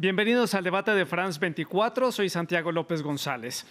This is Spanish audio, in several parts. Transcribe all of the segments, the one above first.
Bienvenidos al debate de France 24, soy Santiago López González.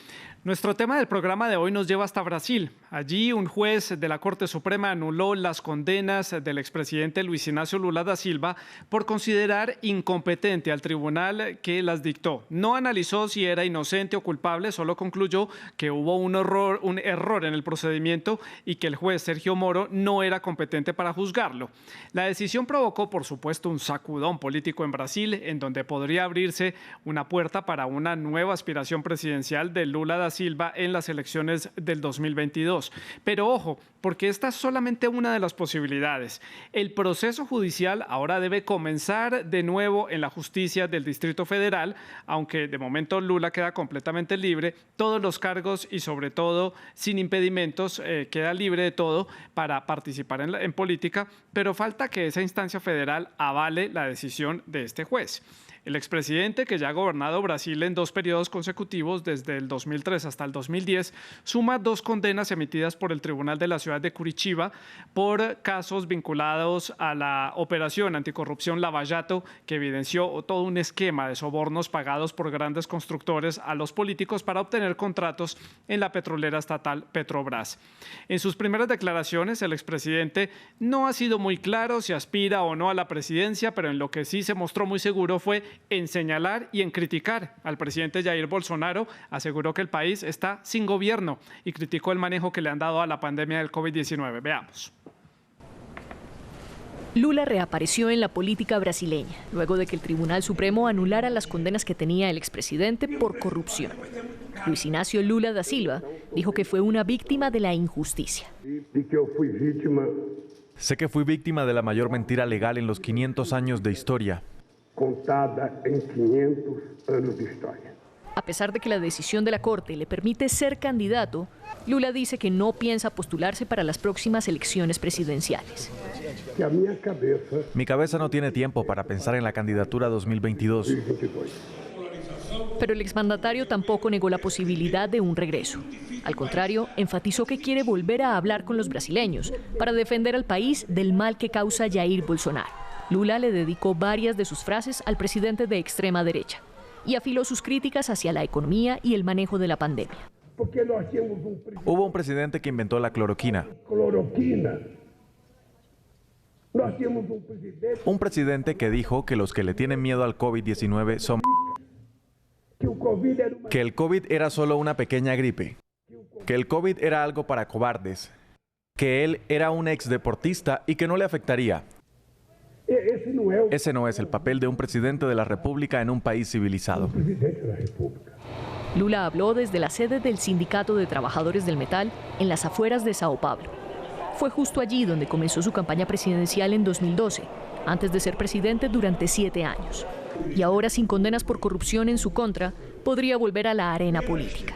Nuestro tema del programa de hoy nos lleva hasta Brasil. Allí un juez de la Corte Suprema anuló las condenas del expresidente Luis Inácio Lula da Silva por considerar incompetente al tribunal que las dictó. No analizó si era inocente o culpable, solo concluyó que hubo un error en el procedimiento y que el juez Sergio Moro no era competente para juzgarlo. La decisión provocó, por supuesto, un sacudón político en Brasil, en donde podría abrirse una puerta para una nueva aspiración presidencial de Lula da Silva en las elecciones del 2022. Pero ojo, porque esta es solamente una de las posibilidades. El proceso judicial ahora debe comenzar de nuevo en la justicia del Distrito Federal, aunque de momento Lula queda completamente libre, todos los cargos y sobre todo sin impedimentos, queda libre de todo para participar en política, pero falta que esa instancia federal avale la decisión de este juez. El expresidente, que ya ha gobernado Brasil en 2 periodos consecutivos, desde el 2003 hasta el 2010, suma 2 condenas emitidas por el Tribunal de la Ciudad de Curitiba por casos vinculados a la operación anticorrupción Lava Jato, que evidenció todo un esquema de sobornos pagados por grandes constructores a los políticos para obtener contratos en la petrolera estatal Petrobras. En sus primeras declaraciones, el expresidente no ha sido muy claro si aspira o no a la presidencia, pero en lo que sí se mostró muy seguro fue en señalar y en criticar al presidente Jair Bolsonaro. Aseguró que el país está sin gobierno y criticó el manejo que le han dado a la pandemia del COVID-19. Veamos. Lula reapareció en la política brasileña, luego de que el Tribunal Supremo anulara las condenas que tenía el expresidente por corrupción. Luis Inácio Lula da Silva dijo que fue una víctima de la injusticia. Sé que fui víctima de la mayor mentira legal en los 500 años de historia. Contada en 500 años de historia. A pesar de que la decisión de la Corte le permite ser candidato, Lula dice que no piensa postularse para las próximas elecciones presidenciales. Mi cabeza no tiene tiempo para pensar en la candidatura 2022. Pero el exmandatario tampoco negó la posibilidad de un regreso. Al contrario, enfatizó que quiere volver a hablar con los brasileños para defender al país del mal que causa Jair Bolsonaro. Lula le dedicó varias de sus frases al presidente de extrema derecha y afiló sus críticas hacia la economía y el manejo de la pandemia. Hubo un presidente que inventó la cloroquina. Un presidente que dijo que los que le tienen miedo al COVID-19 son... que el COVID era solo una pequeña gripe, que el COVID era algo para cobardes, que él era un exdeportista y que no le afectaría. Ese no es el papel de un presidente de la República en un país civilizado. Lula habló desde la sede del Sindicato de Trabajadores del Metal en las afueras de Sao Paulo. Fue justo allí donde comenzó su campaña presidencial en 2012, antes de ser presidente durante 7 años. Y ahora, sin condenas por corrupción en su contra, podría volver a la arena política.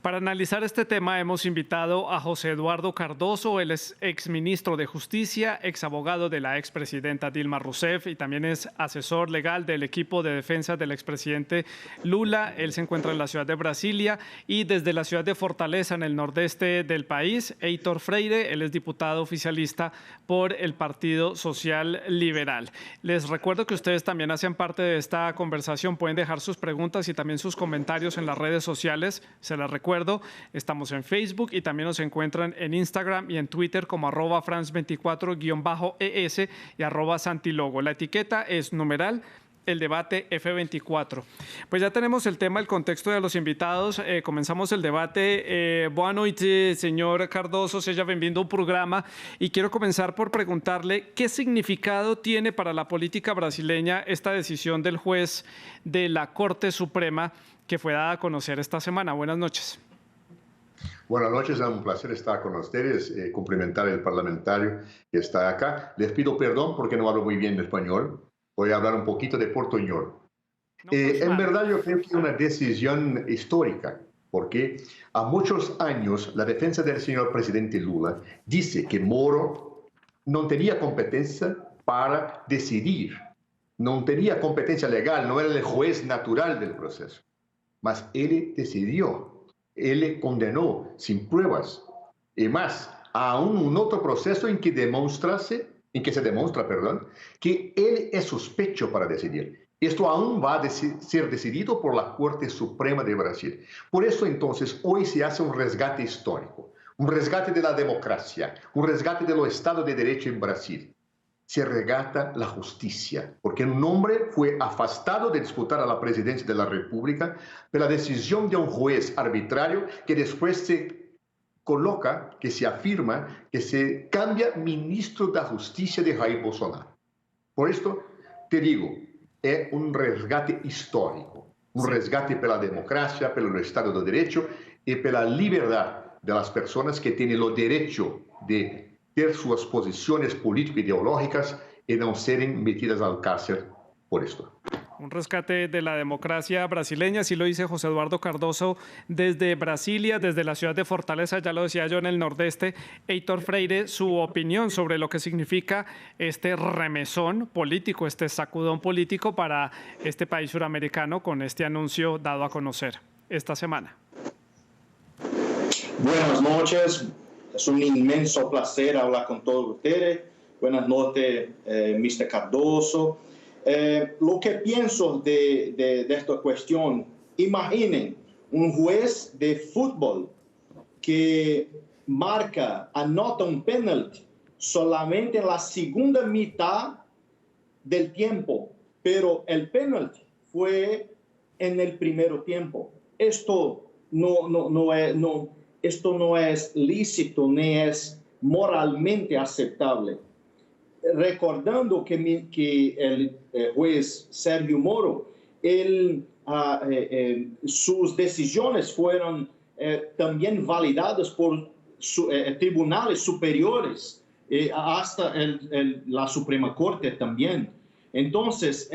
Para analizar este tema hemos invitado a José Eduardo Cardoso. Él es exministro de Justicia, exabogado de la expresidenta Dilma Rousseff y también es asesor legal del equipo de defensa del expresidente Lula. Él se encuentra en la ciudad de Brasilia y desde la ciudad de Fortaleza, en el nordeste del país, Heitor Freire. Él es diputado oficialista por el Partido Social Liberal. Les recuerdo que ustedes también hacen parte de esta conversación. Pueden dejar sus preguntas y también sus comentarios en las redes sociales. Se las recuerdo. Estamos en Facebook y también nos encuentran en Instagram y en Twitter como @France24_ES y @Santilogo. La etiqueta es numeral el debate F24. Pues ya tenemos el tema, el contexto de los invitados. Comenzamos el debate. Boa noite, señor Cardoso. Seja bem-vindo ao programa. Y quiero comenzar por preguntarle qué significado tiene para la política brasileña esta decisión del juez de la Corte Suprema que fue dada a conocer esta semana. Buenas noches. Buenas noches, es un placer estar con ustedes, cumplimentar al parlamentario que está acá. Les pido perdón porque no hablo muy bien de español. Voy a hablar un poquito de portuñol. En verdad, yo creo que es una decisión histórica, porque a muchos años la defensa del señor presidente Lula dice que Moro no tenía competencia para decidir, no tenía competencia legal, no era el juez natural del proceso. Mas él decidió, él condenó sin pruebas. Y más, aún un otro proceso en que demostrase en que se demuestra, perdón, que él es sospecho para decidir. Esto aún va a ser decidido por la Corte Suprema de Brasil. Por eso entonces hoy se hace un resgate histórico, un resgate de la democracia, un resgate del Estado de Derecho en Brasil. Se resgata la justicia, porque un hombre fue afastado de disputar a la presidencia de la República por la decisión de un juez arbitrario que después se coloca, que se afirma, que se cambia ministro de Justicia de Jair Bolsonaro. Por esto te digo, es un resgate histórico, un resgate por la democracia, por el Estado de Derecho y por la libertad de las personas que tienen el derecho de ter sus posiciones político-ideológicas y no serem metidas al cárcel por esto. Un rescate de la democracia brasileña, así lo dice José Eduardo Cardoso desde Brasilia, desde la ciudad de Fortaleza, ya lo decía yo, en el nordeste. Heitor Freire, su opinión sobre lo que significa este remesón político, este sacudón político para este país suramericano con este anuncio dado a conocer esta semana. Buenas noches, es un inmenso placer hablar con todos ustedes. Buenas noches, Mr. Cardoso. Lo que pienso de esta cuestión, imaginen un juez de fútbol que anota un penalti solamente en la segunda mitad del tiempo, pero el penalti fue en el primer tiempo. Esto no es lícito ni es moralmente aceptable. Recordando que el juez Sérgio Moro, sus decisiones fueron también validadas por tribunales superiores, hasta la Suprema Corte también. Entonces,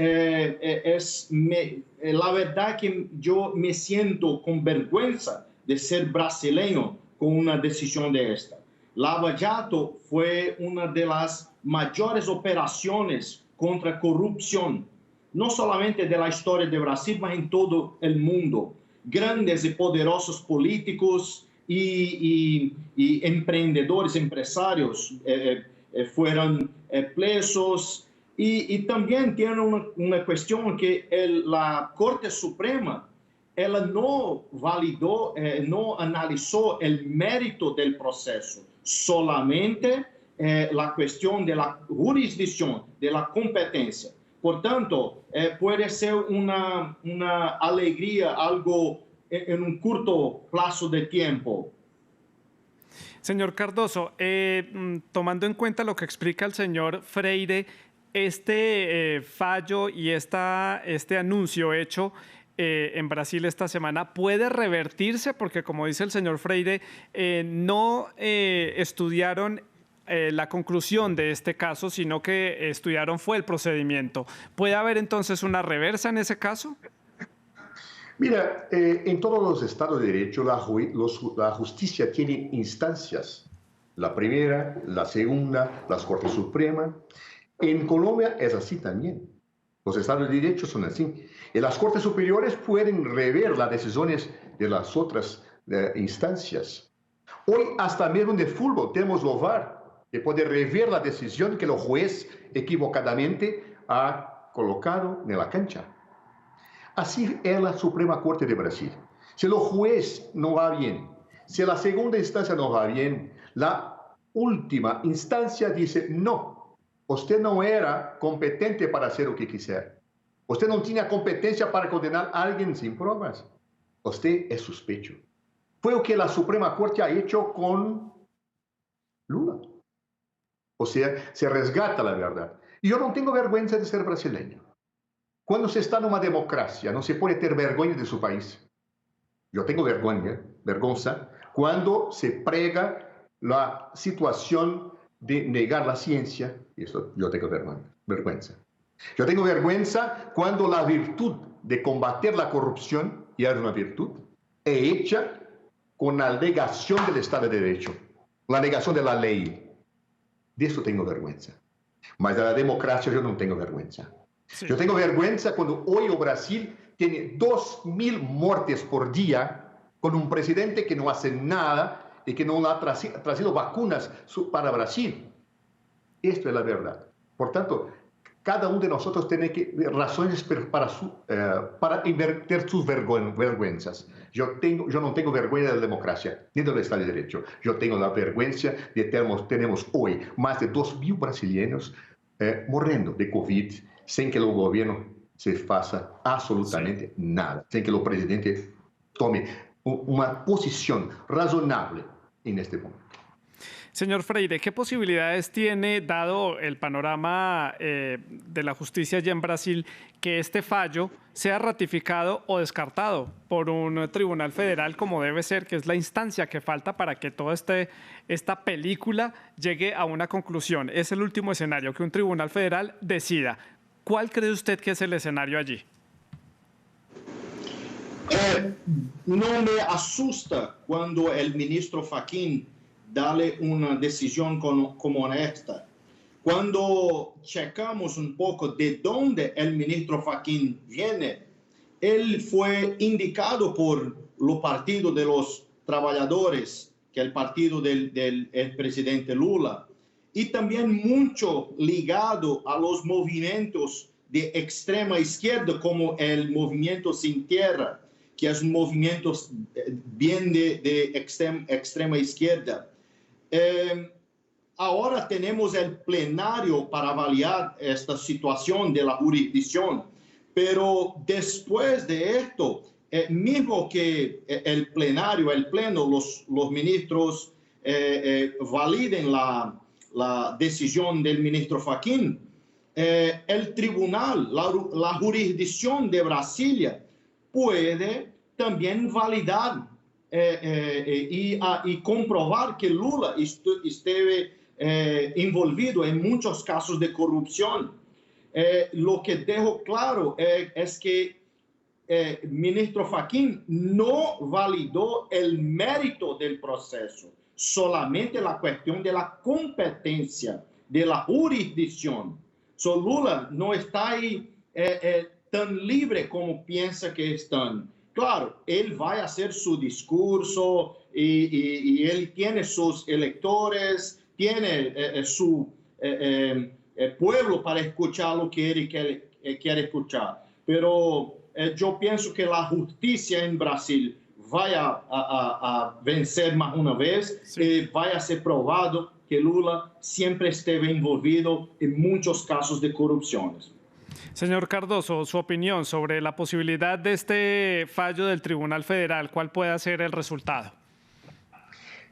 la verdad que yo me siento con vergüenza de ser brasileño con una decisión de esta. Lava Jato fue una de las mayores operaciones contra corrupción, no solamente de la historia de Brasil, mas en todo el mundo. Grandes y poderosos políticos y emprendedores, empresarios fueron presos. Y también tiene una cuestión que la Corte Suprema ela no validó, no analizó el mérito del proceso, solamente la cuestión de la jurisdicción, de la competencia. Por tanto, puede ser una alegría, algo en un corto plazo de tiempo. Señor Cardoso, tomando en cuenta lo que explica el señor Freire, este fallo y este anuncio hecho en Brasil esta semana puede revertirse, porque como dice el señor Freire, no estudiaron la conclusión de este caso, sino que estudiaron fue el procedimiento. ¿Puede haber entonces una reversa en ese caso? Mira, en todos los estados de derecho la justicia tiene instancias. La primera, la segunda, la Corte Suprema. En Colombia es así también. Los estados de derecho son así. Y las Cortes Superiores pueden rever las decisiones de las otras instancias. Hoy, hasta mismo de fútbol, tenemos el VAR, que puede rever la decisión que el juez equivocadamente ha colocado en la cancha. Así es la Suprema Corte de Brasil. Si el juez no va bien, si la segunda instancia no va bien, la última instancia dice no. Usted no era competente para hacer lo que quisiera. Usted no tenía competencia para condenar a alguien sin pruebas. Usted es sospecho. Fue lo que la Suprema Corte ha hecho con Lula. O sea, se resgata la verdad. Y yo no tengo vergüenza de ser brasileño. Cuando se está en una democracia, no se puede tener vergüenza de su país. Yo tengo vergüenza cuando se prega la situación de negar la ciencia. Esto yo tengo vergüenza. Yo tengo vergüenza cuando la virtud de combatir la corrupción, y es una virtud, es hecha con la negación del Estado de Derecho, la negación de la ley. De eso tengo vergüenza. Mas de la democracia yo no tengo vergüenza. Sí. Yo tengo vergüenza cuando hoy el Brasil tiene 2.000 muertes por día con un presidente que no hace nada y que no ha traído vacunas para Brasil. Esto es la verdad. Por tanto, cada uno de nosotros tiene razones para invertir sus vergüenzas. Yo no tengo vergüenza de la democracia, ni del Estado de Derecho. Yo tengo la vergüenza de que tenemos hoy más de 2.000 brasileños muriendo de COVID sin que el gobierno se faça absolutamente nada, sin que el presidente tome una posición razonable en este momento. Señor Freire, ¿qué posibilidades tiene, dado el panorama de la justicia allá en Brasil, que este fallo sea ratificado o descartado por un tribunal federal como debe ser, que es la instancia que falta para que toda esta película llegue a una conclusión? Es el último escenario, que un tribunal federal decida. ¿Cuál cree usted que es el escenario allí? No me asusta cuando el ministro Fachin dale una decisión como esta. Cuando checamos un poco de dónde el ministro Fachin viene, él fue indicado por los partidos de los trabajadores, que es el partido del presidente Lula, y también mucho ligado a los movimientos de extrema izquierda, como el Movimiento Sin Tierra, que es un movimiento bien de extrema izquierda. Ahora tenemos el plenario para avaliar esta situación de la jurisdicción, pero después de esto, mismo que el pleno, los ministros validen la decisión del ministro Fachin, el tribunal, la jurisdicción de Brasilia puede también validar y comprobar que Lula esté envolvido en muchos casos de corrupción. Lo que dejo claro es que el ministro Fachin no validó el mérito del proceso, solamente la cuestión de la competencia de la jurisdicción. Lula no está ahí tan libre como piensa que están. Claro, él va a hacer su discurso y él tiene sus electores, tiene su pueblo para escuchar lo que él quiere escuchar. Pero yo pienso que la justicia en Brasil vaya a vencer más una vez, sí. Vaya a ser probado que Lula siempre estuvo envolvido en muchos casos de corrupciones. Señor Cardoso, su opinión sobre la posibilidad de este fallo del Tribunal Federal, ¿cuál puede ser el resultado?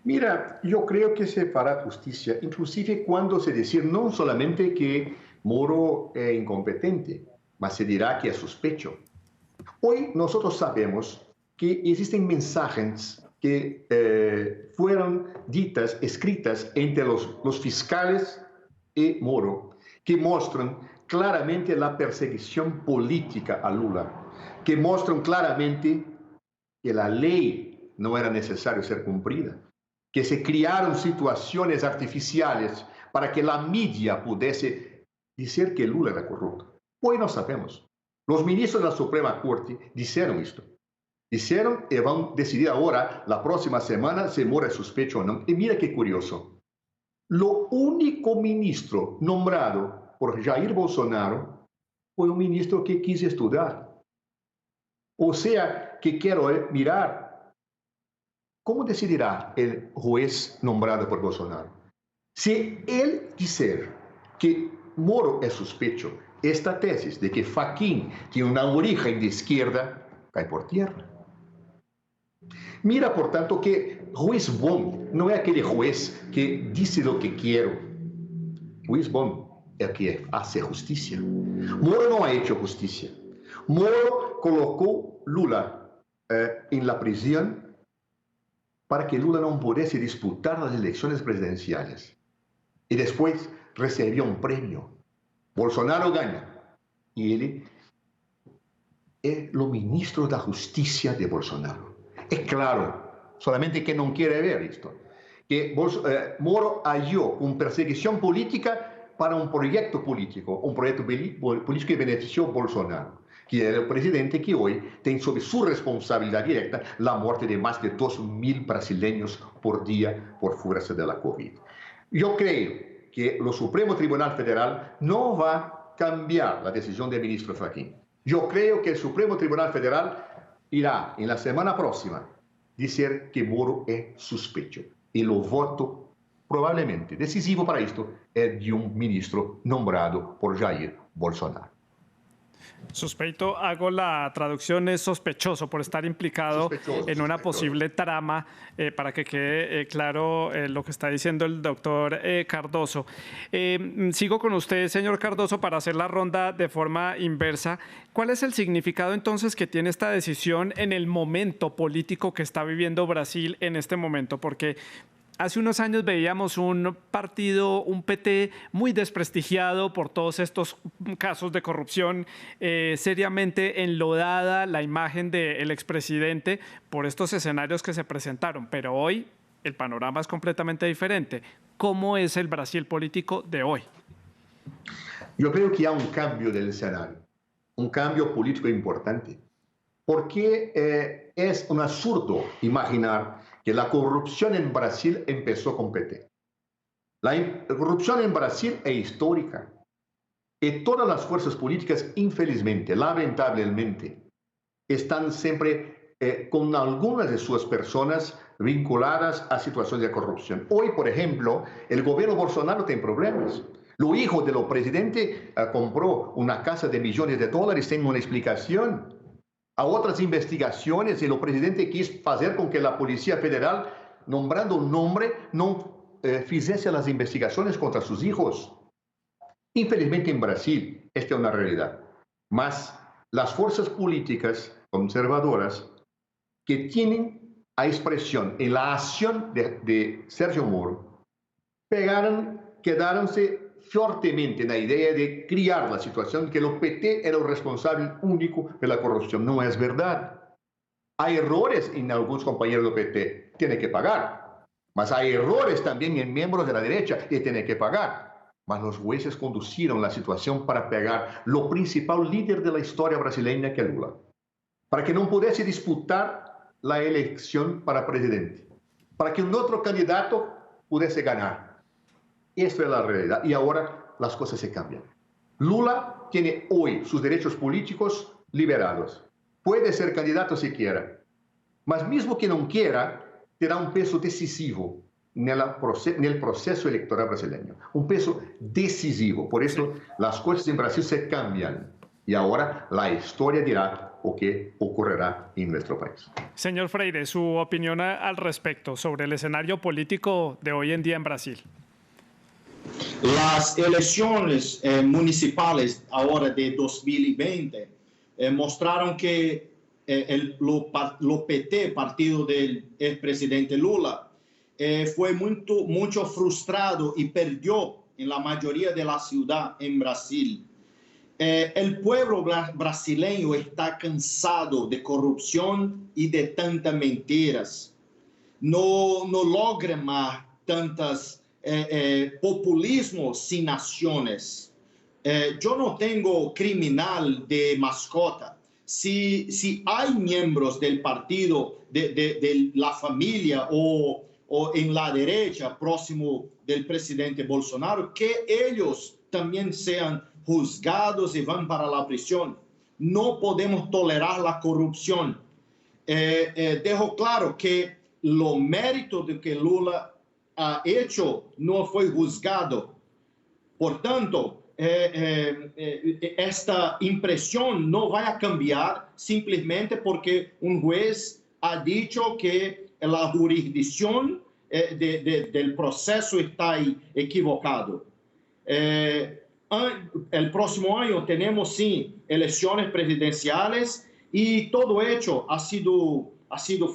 Mira, yo creo que se fará justicia, inclusive cuando se dice no solamente que Moro es incompetente, mas se dirá que es sospecho. Hoy nosotros sabemos que existen mensajes que fueron escritas entre los fiscales y Moro, que muestran claramente la persecución política a Lula, que muestran claramente que la ley no era necesario ser cumplida, que se crearon situaciones artificiales para que la media pudiese decir que Lula era corrupto. Hoy no sabemos. Los ministros de la Suprema Corte dijeron esto. Dijeron y van a decidir ahora, la próxima semana, si Moro es sospecho o no. Y mira qué curioso. Lo único ministro nombrado por Jair Bolsonaro fue un ministro que quiso estudiar. O sea, que quiero mirar cómo decidirá el juez nombrado por Bolsonaro. Si él dice que Moro es sospecho, esta tesis de que Fachin tiene una origen de izquierda cae por tierra. Mira, por tanto, que juez Bon no es aquel juez que dice lo que quiero. Juez Bon es el que hace justicia. Moro no ha hecho justicia. Moro colocó Lula en la prisión para que Lula no pudiese disputar las elecciones presidenciales. Y después recibió un premio. Bolsonaro gana. Y él es el ministro de la justicia de Bolsonaro. Es claro, solamente que no quiere ver esto, que Moro halló una persecución política para un proyecto político político que benefició a Bolsonaro, que era el presidente que hoy tiene sobre su responsabilidad directa la muerte de más de 2.000 brasileños por día por fuerza de la COVID. Yo creo que el Supremo Tribunal Federal no va a cambiar la decisión del ministro Fachin. Yo creo que el Supremo Tribunal Federal irá en la semana próxima decir que Moro es sospecho. Y lo voto probablemente decisivo para esto es de un ministro nombrado por Jair Bolsonaro. Sospecho, hago la traducción, es sospechoso por estar implicado en una posible trama, para que quede claro lo que está diciendo el doctor Cardoso. Sigo con usted, señor Cardoso, para hacer la ronda de forma inversa. ¿Cuál es el significado entonces que tiene esta decisión en el momento político que está viviendo Brasil en este momento? Porque hace unos años veíamos un partido, un PT, muy desprestigiado por todos estos casos de corrupción, seriamente enlodada la imagen del expresidente por estos escenarios que se presentaron. Pero hoy el panorama es completamente diferente. ¿Cómo es el Brasil político de hoy? Yo creo que hay un cambio del escenario, un cambio político importante, porque es un absurdo imaginar que la corrupción en Brasil empezó con PT. La corrupción en Brasil es histórica. Y todas las fuerzas políticas, infelizmente, lamentablemente, están siempre con algunas de sus personas vinculadas a situaciones de corrupción. Hoy, por ejemplo, el gobierno Bolsonaro tiene problemas. Lo hijo del presidente compró una casa de millones de dólares sin una explicación. A otras investigaciones, el presidente quiso hacer con que la Policía Federal, nombrando un nombre, no hiciese las investigaciones contra sus hijos. Infelizmente en Brasil, esta es una realidad. Mas las fuerzas políticas conservadoras que tienen a expresión en la acción de Sergio Moro, quedaronse fuertemente en la idea de criar la situación que el PT era el responsable único de la corrupción. No es verdad. Hay errores en algunos compañeros del PT, tienen que pagar. Mas hay errores también en miembros de la derecha y tienen que pagar. Mas los jueces conducieron la situación para pegar lo principal líder de la historia brasileña, que es Lula, para que no pudiese disputar la elección para presidente, para que un otro candidato pudiese ganar. Esta es la realidad y ahora las cosas se cambian. Lula tiene hoy sus derechos políticos liberados. Puede ser candidato si quiera, mas mismo que no quiera, tendrá un peso decisivo en el proceso electoral brasileño. Un peso decisivo. Por eso las cosas en Brasil se cambian y ahora la historia dirá o qué ocurrirá en nuestro país. Señor Freire, su opinión al respecto sobre el escenario político de hoy en día en Brasil. Las elecciones municipales ahora de 2020 mostraron que lo PT, partido del expresidente Lula, fue mucho frustrado y perdió en la mayoría de la ciudad en Brasil. El pueblo brasileño está cansado de corrupción y de tantas mentiras. No logra más tantas populismo sin naciones. Yo no tengo criminal de mascota. Si hay miembros del partido, de la familia o en la derecha próximo del presidente Bolsonaro, que ellos también sean juzgados y van para la prisión. No podemos tolerar la corrupción. Dejo claro que lo mérito de que Lula ha hecho no fue juzgado. Por tanto, esta impresión no va a cambiar simplemente porque un juez ha dicho que la jurisdicción del proceso está equivocado. El próximo año tenemos, sí, elecciones presidenciales y todo hecho ha sido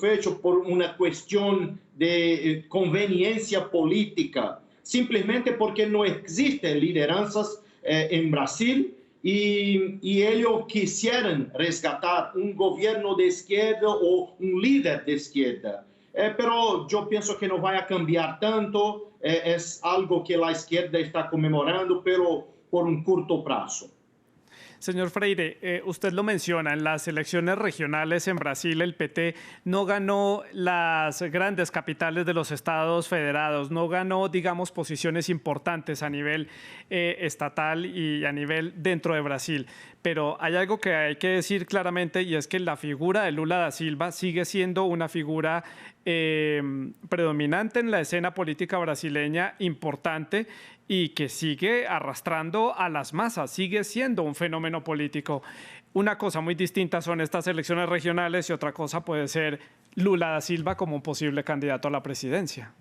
hecho por una cuestión de conveniencia política, simplemente porque no existen lideranzas en Brasil y ellos quisieran rescatar un gobierno de izquierda o un líder de izquierda. Pero yo pienso que no va a cambiar tanto, es algo que la izquierda está conmemorando, pero por un corto plazo. Señor Freire, usted lo menciona, en las elecciones regionales en Brasil el PT no ganó las grandes capitales de los estados federados, no ganó, digamos, posiciones importantes a nivel estatal y a nivel dentro de Brasil. Pero hay algo que hay que decir claramente y es que la figura de Lula da Silva sigue siendo una figura predominante en la escena política brasileña, importante, y que sigue arrastrando a las masas, sigue siendo un fenómeno político. Una cosa muy distinta son estas elecciones regionales y otra cosa puede ser Lula da Silva como un posible candidato a la presidencia.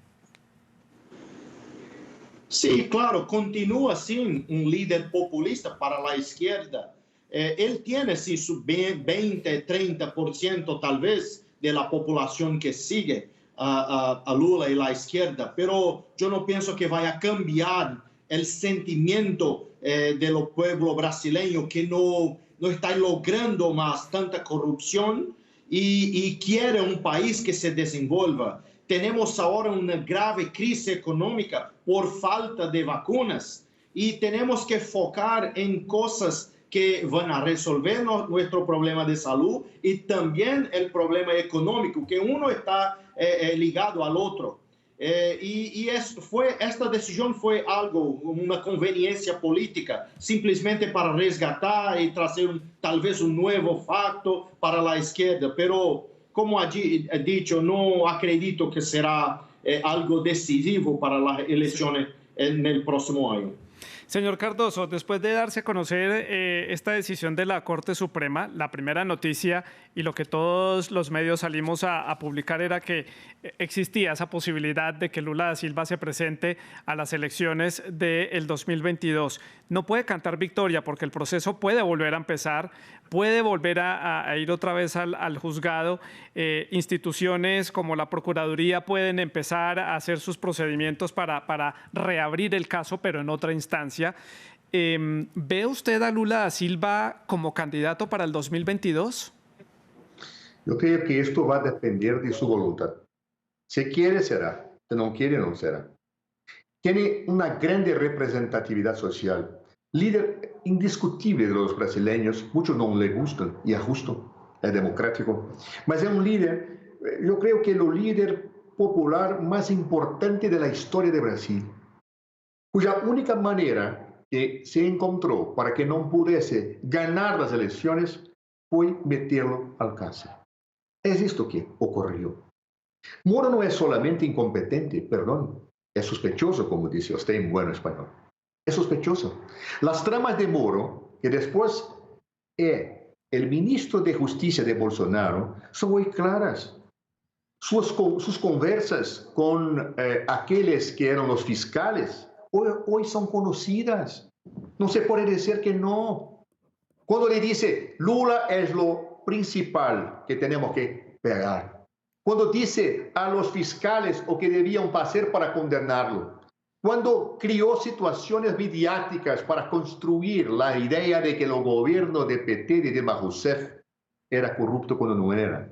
Sí, claro, continúa sin un líder populista para la izquierda. Él tiene sí, su 20, 30% tal vez de la población que sigue a Lula y la izquierda, pero yo no pienso que vaya a cambiar el sentimiento del pueblo brasileño que no está logrando más tanta corrupción y quiere un país que se desenvuelva. Tenemos ahora una grave crisis económica por falta de vacunas y tenemos que focar en cosas que van a resolver nuestro problema de salud y también el problema económico, que uno está ligado al otro. Esta decisión fue una conveniencia política, simplesmente para resgatar y traer tal vez un nuevo facto para la izquierda, pero como ha dicho, no acredito que será algo decisivo para las elecciones en el próximo año. Señor Cardoso, después de darse a conocer esta decisión de la Corte Suprema, la primera noticia y lo que todos los medios salimos a publicar era que existía esa posibilidad de que Lula da Silva se presente a las elecciones del 2022. No puede cantar victoria porque el proceso puede volver a empezar, puede volver a ir otra vez al juzgado. Instituciones como la Procuraduría pueden empezar a hacer sus procedimientos para reabrir el caso, pero en otra instancia. ¿Ve usted a Lula da Silva como candidato para el 2022? Yo creo que esto va a depender de su voluntad. Si quiere, será. Si no quiere, no será. Tiene una grande representatividad social. Líder indiscutible de los brasileños. Muchos no le gustan, y es justo, es democrático. Pero es un líder, yo creo que el líder popular más importante de la historia de Brasil, cuya única manera que se encontró para que no pudiese ganar las elecciones fue meterlo al cárcel. Es esto que ocurrió. Moro no es solamente incompetente, perdón, es sospechoso, como dice usted en buen español. Es sospechoso. Las tramas de Moro, que después es el ministro de Justicia de Bolsonaro, son muy claras. Sus conversas con aquellos que eran los fiscales hoy son conocidas. No se puede decir que no. Cuando le dice, Lula es lo principal que tenemos que pegar. Cuando dice a los fiscales o que debían hacer para condenarlo. Cuando creó situaciones mediáticas para construir la idea de que el gobierno de PT de Dilma Rousseff era corrupto cuando no era.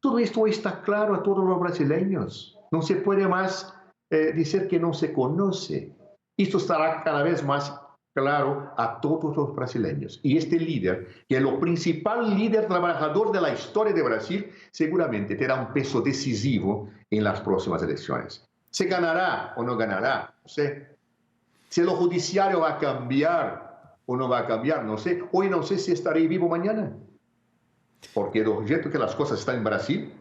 Todo esto está claro a todos los brasileños. No se puede más decir que no se conoce. Esto estará cada vez más claro a todos los brasileños. Y este líder, que es el principal líder trabajador de la historia de Brasil, seguramente tendrá un peso decisivo en las próximas elecciones. ¿Se ganará o no ganará? No sé. Si lo judiciario va a cambiar o no va a cambiar, no sé. Hoy no sé si estaré vivo mañana. Porque del jeito que las cosas están en Brasil,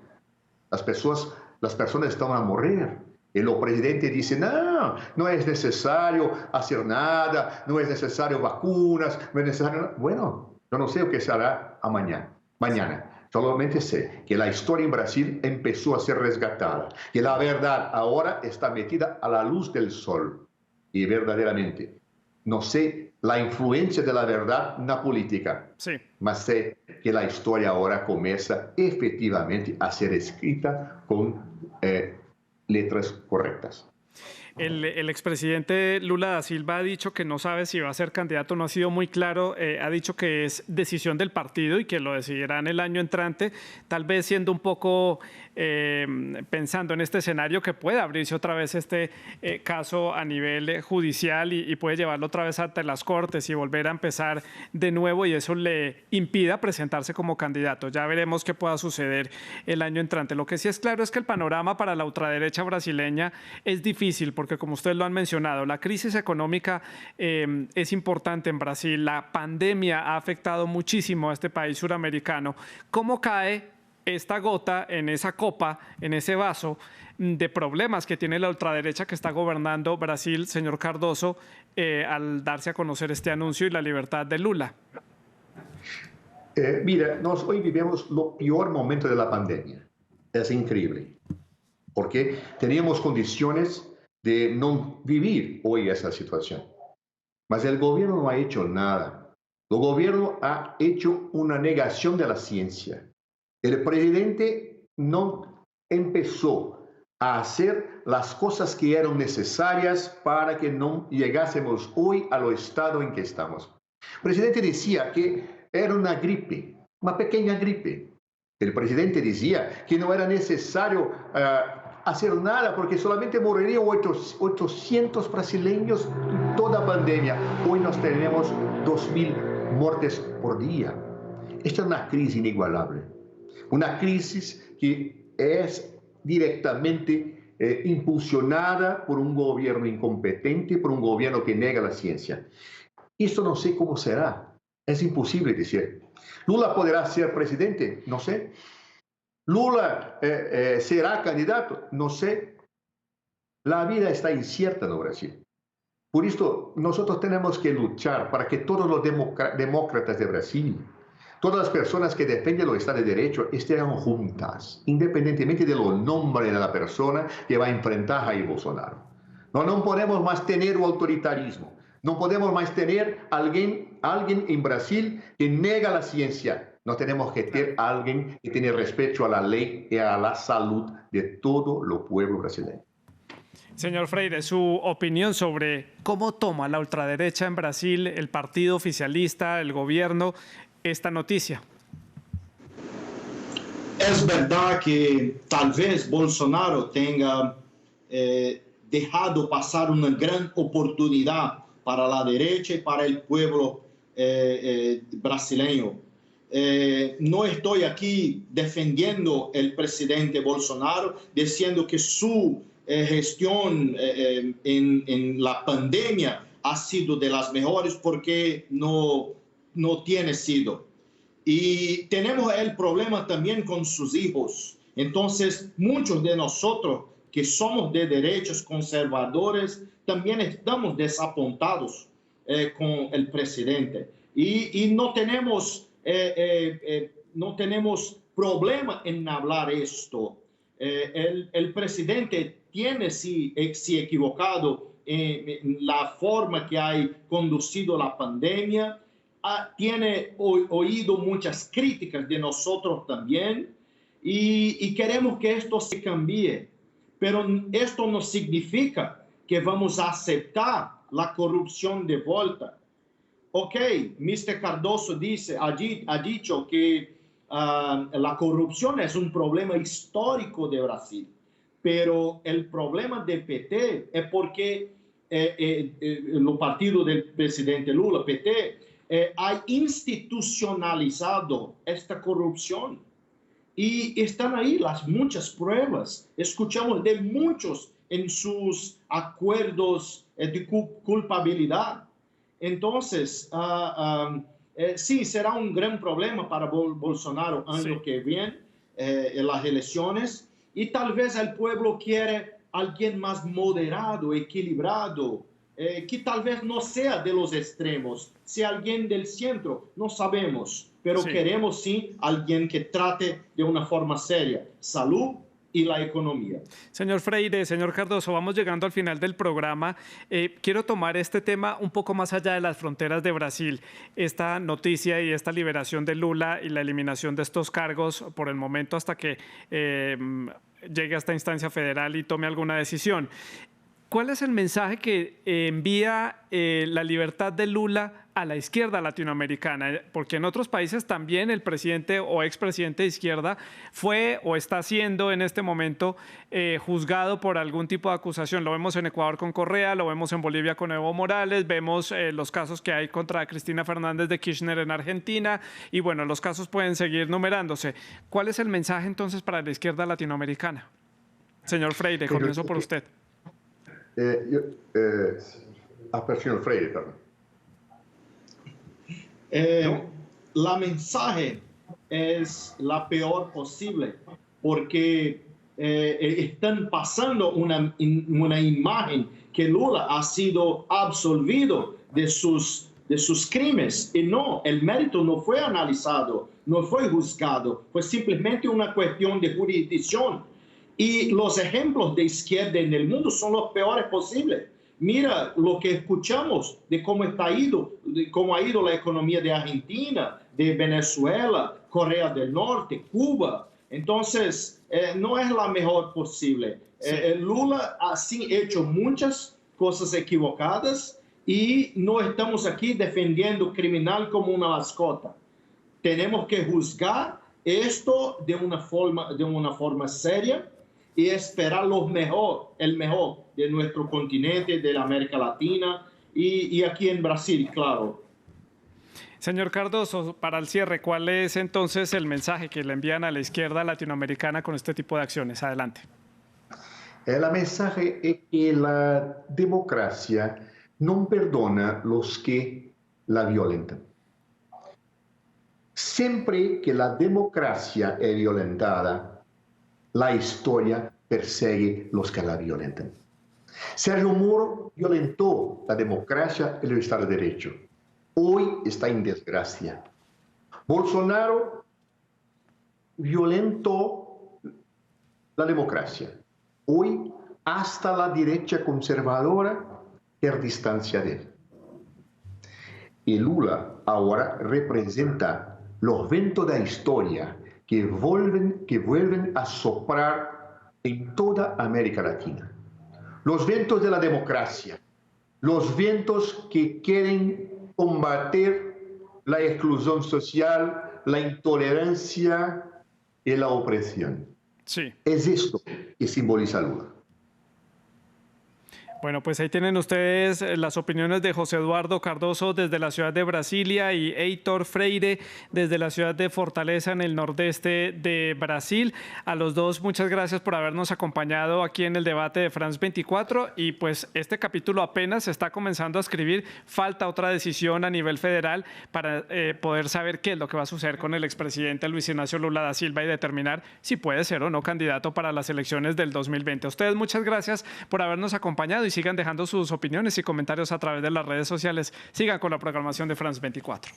las personas están a morir. Y el presidente dice, no es necesario hacer nada, no es necesario vacunas, no es necesario... Bueno, yo no sé lo que será mañana. Solamente sé que la historia en Brasil empezó a ser resgatada, que la verdad ahora está metida a la luz del sol. Y verdaderamente, no sé la influencia de la verdad en la política, sí, mas sé que la historia ahora comienza efectivamente a ser escrita con letras correctas. El expresidente Lula da Silva ha dicho que no sabe si va a ser candidato, no ha sido muy claro, ha dicho que es decisión del partido y que lo decidirán el año entrante, tal vez siendo un poco pensando en este escenario que puede abrirse otra vez este caso a nivel judicial y puede llevarlo otra vez ante las Cortes y volver a empezar de nuevo y eso le impida presentarse como candidato. Ya veremos qué pueda suceder el año entrante. Lo que sí es claro es que el panorama para la ultraderecha brasileña es difícil porque, como ustedes lo han mencionado, la crisis económica es importante en Brasil. La pandemia ha afectado muchísimo a este país suramericano. ¿Cómo cae esta gota en esa copa, en ese vaso de problemas que tiene la ultraderecha que está gobernando Brasil, señor Cardoso, al darse a conocer este anuncio y la libertad de Lula? Mira, nós hoy vivimos lo peor momento de la pandemia. Es increíble, porque teníamos condiciones de no vivir hoy esa situación. Mas el gobierno no ha hecho nada. El gobierno ha hecho una negación de la ciencia. El presidente no empezó a hacer las cosas que eran necesarias para que no llegásemos hoy al estado en que estamos. El presidente decía que era una gripe, una pequeña gripe. El presidente decía que no era necesario hacer nada porque solamente morirían 800 brasileños en toda pandemia. Hoy nos tenemos 2000 muertes por día. Esta es una crisis inigualable. Una crisis que es directamente impulsionada por un gobierno incompetente, por un gobierno que nega la ciencia. Esto no sé cómo será. Es imposible decir. ¿Lula podrá ser presidente? No sé. ¿Lula será candidato? No sé. La vida está incierta en Brasil. Por esto, nosotros tenemos que luchar para que todos los demócratas de Brasil, todas las personas que defienden el Estado de Derecho estén juntas, independientemente de los nombres de la persona que va a enfrentar a Jair Bolsonaro. No podemos más tener el autoritarismo. No podemos más tener alguien en Brasil que nega la ciencia. No tenemos que tener alguien que tiene respeto a la ley y a la salud de todo el pueblo brasileño. Señor Freire, su opinión sobre cómo toma la ultraderecha en Brasil, el partido oficialista, el gobierno, esta noticia. Es verdad que tal vez Bolsonaro tenga dejado pasar una gran oportunidad para la derecha y para el pueblo brasileño. No estoy aquí defendiendo el presidente Bolsonaro, diciendo que su gestión en la pandemia ha sido de las mejores porque no tiene sido. Y tenemos el problema también con sus hijos. Entonces, muchos de nosotros que somos de derechos conservadores también estamos desapontados con el presidente. Y no tenemos problema en hablar esto. El presidente tiene sí equivocado en la forma que ha conducido la pandemia, tiene oído muchas críticas de nosotros también y queremos que esto se cambie, pero esto no significa que vamos a aceptar la corrupción de vuelta. Ok, Mr. Cardoso ha dicho que la corrupción es un problema histórico de Brasil, pero el problema del PT es porque el partido del presidente Lula, PT, ha institucionalizado esta corrupción y están ahí las muchas pruebas. Escuchamos de muchos en sus acuerdos de culpabilidad. Entonces, sí, será un gran problema para Bolsonaro año que viene en las elecciones y tal vez el pueblo quiere alguien más moderado, equilibrado, que tal vez no sea de los extremos, sea alguien del centro, no sabemos, pero queremos sí alguien que trate de una forma seria salud y la economía. Señor Freire, señor Cardoso, vamos llegando al final del programa. Quiero tomar este tema un poco más allá de las fronteras de Brasil. Esta noticia y esta liberación de Lula y la eliminación de estos cargos por el momento hasta que llegue a esta instancia federal y tome alguna decisión. ¿Cuál es el mensaje que envía la libertad de Lula a la izquierda latinoamericana? Porque en otros países también el presidente o expresidente de izquierda fue o está siendo en este momento juzgado por algún tipo de acusación. Lo vemos en Ecuador con Correa, lo vemos en Bolivia con Evo Morales, vemos los casos que hay contra Cristina Fernández de Kirchner en Argentina y bueno, los casos pueden seguir numerándose. ¿Cuál es el mensaje entonces para la izquierda latinoamericana? Señor Freire, comienzo por usted. Señor Freire, perdón. La mensaje es la peor posible porque están pasando una imagen que Lula ha sido absolvido de sus crímenes y no, el mérito no fue analizado, no fue juzgado, fue simplemente una cuestión de jurisdicción. Y los ejemplos de izquierda en el mundo son los peores posibles. Mira lo que escuchamos de cómo ha ido la economía de Argentina, de Venezuela, Corea del Norte, Cuba. Entonces, no es la mejor posible. Sí. Lula ha hecho muchas cosas equivocadas y no estamos aquí defendiendo criminal como una mascota. Tenemos que juzgar esto de una forma seria y esperar el mejor de nuestro continente, de la América Latina y aquí en Brasil, claro. Señor Cardoso, para el cierre, ¿cuál es entonces el mensaje que le envían a la izquierda latinoamericana con este tipo de acciones? Adelante. El mensaje es que la democracia no perdona los que la violentan. Siempre que la democracia es violentada, la historia persigue los que la violentan. Sergio Moro violentó la democracia y el Estado de Derecho. Hoy está en desgracia. Bolsonaro violentó la democracia. Hoy hasta la derecha conservadora es distancia de él. Y Lula ahora representa los vientos de la historia que vuelven a soplar en toda América Latina. Los vientos de la democracia, los vientos que quieren combatir la exclusión social, la intolerancia y la opresión. Sí. Es esto que simboliza Lula. Bueno, pues ahí tienen ustedes las opiniones de José Eduardo Cardoso desde la ciudad de Brasilia y Heitor Freire desde la ciudad de Fortaleza en el nordeste de Brasil. A los dos, muchas gracias por habernos acompañado aquí en el debate de France 24 y pues este capítulo apenas se está comenzando a escribir. Falta otra decisión a nivel federal para poder saber qué es lo que va a suceder con el expresidente Luis Ignacio Lula da Silva y determinar si puede ser o no candidato para las elecciones del 2020. A ustedes muchas gracias por habernos acompañado y sigan dejando sus opiniones y comentarios a través de las redes sociales. Sigan con la programación de France 24.